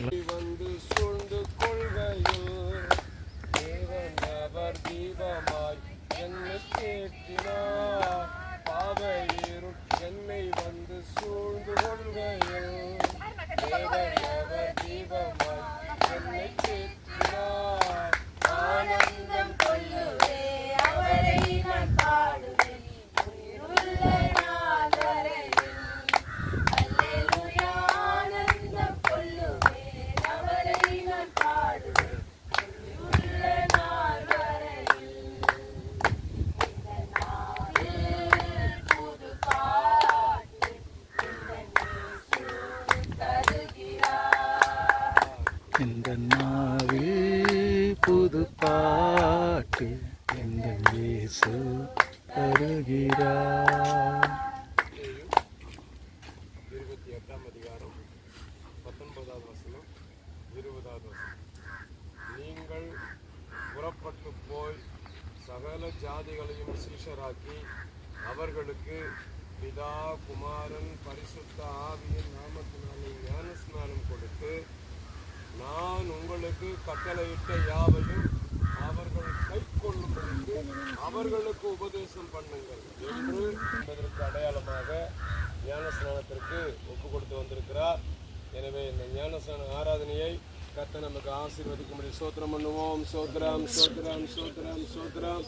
வந்து சூழ்ந்து கொள்கையில் தேவன் அவர் தீபமாய் என்னை கேட்டினார். பாவையிருள் என்னை வந்து சூழ்ந்து கொள்கையில் தேவன் அவர் தீபமாய் என்னை கேட்டினார். ஆனந்தம் கொள்ளுவே அவரை நான் பாடுவேன் உயிருள்ள நாள் வரையில். அல்லேலூயா. ஆனந்தம் கொள்ளுவேன் அவரை நான் பாடுவேன் உயிருள்ள நாள் வரையில். இந்த நாளில் புது பாட்டு தருகிறார். இந்த நாவில் புது பாட்டு எங்கள் இயேசு தருகிறார். 28ஆம் அதிகாரம் 19வது வசனம் 20வது வசனம். நீங்கள் புறப்பட்டு போய் சகல ஜாதிகளையும் சீஷராக்கி அவர்களுக்கு பிதா குமாரன் பரிசுத்த ஆவியின் நாமத்தினாலே ஞானஸ்நானம் கொடுத்து நான் உங்களுக்கு கட்டளையிட்ட யாவையும் அவர்கள் கைக்கொள்ளும்படிக்கு அவர்களுக்கு உபதேசம் பண்ணுங்கள் என்று என்பதற்கு அடையாளமாக ஞானஸ்நானத்திற்கு ஒப்பு கொடுத்து வந்திருக்கிறார். எனவே இந்த ஞானஸ்நான ஆராதனையை கர்த்தர் நமக்கு ஆசீர்வதிக்கும்படி சோத்திரம் பண்ணுவோம். சோத்திரம் சோத்திரம் சோத்திரம் சோத்திரம்.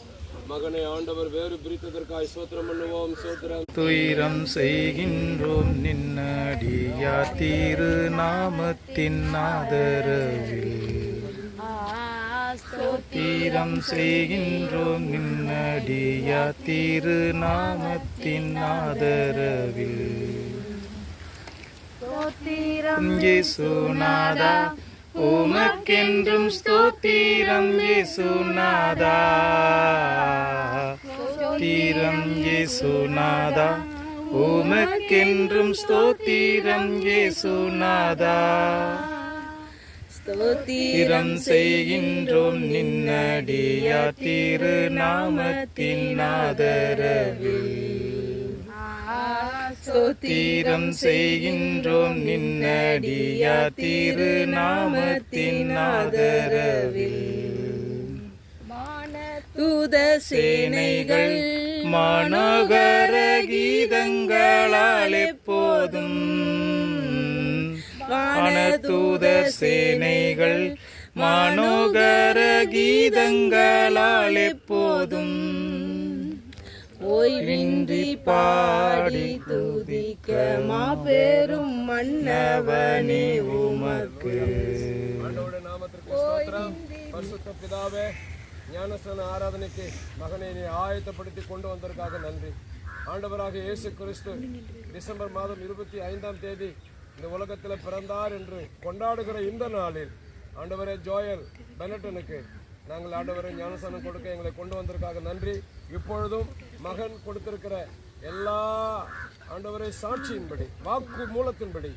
மகனை ஆண்டவர் வேறு பிரித்ததற்காய் சோத்திரம் பண்ணுவோம். சோத்திரம். துயரம் செய்கின்றோம் நின்னடியா திரு நாமத்தின் ஆதரவில். தீரம் செய்கின்றோம் நின்னடியா திரு நாமத்தின் ஆதரவில். இயேசுநாதா உமக்கென்றும் ஸ்தோத்திரம். இயேசுநாதா ஸ்தோத்திரம். இயேசுநாதா உமக்கென்றும் ஸ்தோத்திரம். இயேசுநாதா ஸ்தோத்திரம் செய்கின்றோம் நின்னடியா திரு நாமத்தின் ஆதரவில். ஸ்தோத்திரம் செய்கின்றோம் நின்னடியா திரு நாமத்தின் ஆதரவில். தூத சேனைகள் மனோகர கீதங்களால் எப்போதும் வானதூத சேனைகள் மனோகர கீதங்களால் எப்போதும் ஓய்வின்றி பாடி துதிக்க மாபெரும் மன்னவனே உமக்கு. ஆண்டவருடைய நாமத்திற்கு ஸ்தோத்திரம். பரிசுத்த பிதாவே, ஞானஸ்நான ஆராதனைக்கு மகனை நீ ஆயத்தப்படுத்தி கொண்டு வந்ததற்காக நன்றி. ஆண்டவராக இயேசு கிறிஸ்து டிசம்பர் மாதம் 25ஆம் தேதி இந்த உலகத்தில் பிறந்தார் என்று கொண்டாடுகிற இந்த நாளில் ஆண்டவரே ஜோயல் பெனட்டனுக்கு நாங்கள் ஆண்டவரை ஞானஸ்நானம் கொடுக்க எங்களை கொண்டு வந்ததற்காக நன்றி. இப்பொழுதும் மகன் கொடுத்திருக்கிற எல்லா ஆண்டவரை சாட்சியின்படி வாக்கு மூலத்தின்படி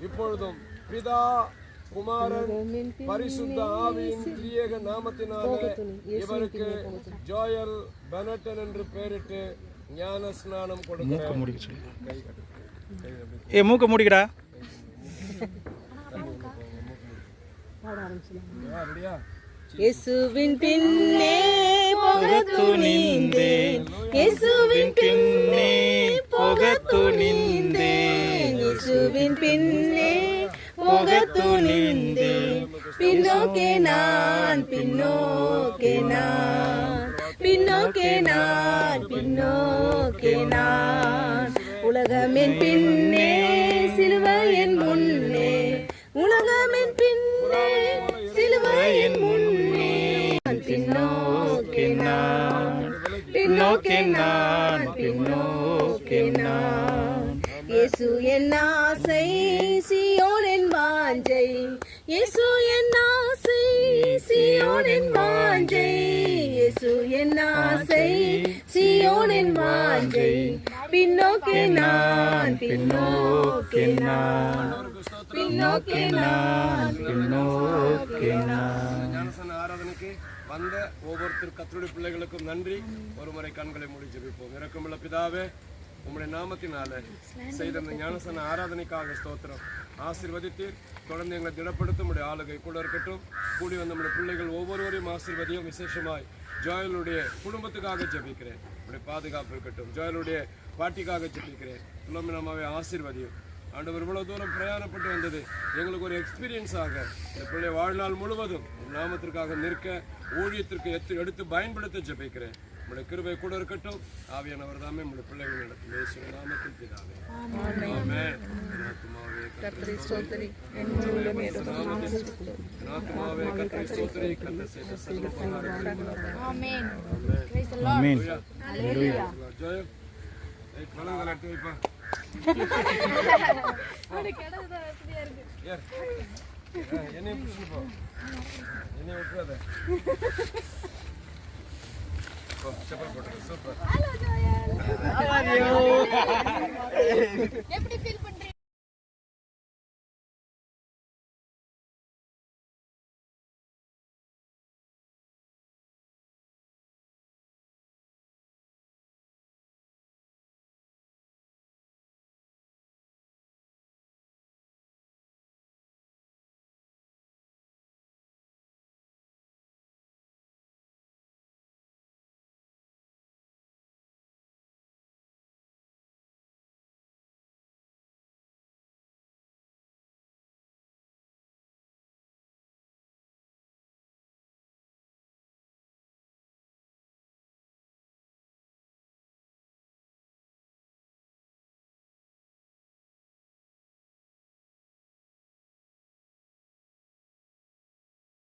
இப்பொழுதும் பிதா குமாரன் பரிசுத்த ஆவியின் திரியேக நாமத்தினாலே இவருக்கு ஜோயல் பெனட்டன் என்று பெயரிட்டு ஞான ஸ்நானம் கொடுக்கிறேன். மூக்க முடிக்கடா. இயேசுவின் பின்னே போகத் துணிந்தேன். இயேசுவின் பின்னே போகத் துணிந்தேன். இயேசுவின் பின்னே போகத் துணிந்தேன். பின்னோக்கே நான் பின்னோக்கே நான் பின்னோக்கே நான் பின்னோக்கே நான். உலகமென் பின்னே சிலுவையின் முன்னே. உலகமென் பின்னே சிலுவையின் முன்னே. பின்னோக்கே நான் பின்னோக்கே நான் பின்னோக்கே நான். இயேசு என் ஆசை சீயோனின் வாஞ்சை. இயேசு என் ஆசை சீயோனின் வாஞ்சை. இயேசு என் ஆசை சீயோனின் வாஞ்சை. பின்னோக்கே நான் பின்னோக்கே நான் பின்னோக்கே நான் பின்னோக்கே நான். ஞானஸ்நான ஆராதனைக்கு வந்த ஒவ்வொருத்தர் கர்த்தருடைய பிள்ளைகளுக்கும் நன்றி. ஒரு முறை கண்களை மூடி ஜெபிப்போம். இரக்கமுள்ள பிதாவே, உம்முடைய நாமத்தினால செய்த இந்த ஞானசன ஆராதனைக்காக ஸ்தோத்திரம். ஆசீர்வதித்தீர். தொடர்ந்து எங்களை திடப்படுத்தும் உடைய ஆளுகை கூட இருக்கட்டும். கூடி வந்த நம்முடைய பிள்ளைகள் ஒவ்வொருவரையும் ஆசீர்வதியும். விசேஷமாய் ஜோயலுடைய குடும்பத்துக்காக ஜெபிக்கிறேன். உடைய பாதுகாப்பு இருக்கட்டும். ஜோயலுடைய பாட்டிக்காக ஜெபிக்கிறேன். புலமினமாவே ஆசீர்வதியும். ஆண்டவர் இவ்வளவு தூரம் பிரயாணப்பட்டு வந்தது எங்களுக்கு ஒரு எக்ஸ்பீரியன்ஸாக இந்த பிள்ளை வாழ்நாள் முழுவதும் நாமத்திற்காக நிற்க ஊழியத்திற்கு எடுத்து பயன்படுத்த ஜெபிக்கிறேன். உங்களுடைய கிருபை கூட இருக்கட்டும். ஆவியானவர் தாமே உங்களுடைய பிள்ளைகள் நடத்தும் இயேசுவின் நாமத்தில் பிதாவே. ஆமென். ஆத்துமாவே கர்த்தரை ஸ்தோத்திரி. ஆத்துமாவே கர்த்தரை ஸ்தோத்திரி. கர்த்தர் செய்த சகல உபகாரங்களுக்காக. ஆமென். ஆமென். ஹalleluya. ஜெயம். ஏய் கலங்கல எடுத்து வைப்பா. என்னை பிடிச்சு போ. என்னை விட்டுறாத. சூப்பர். எப்படி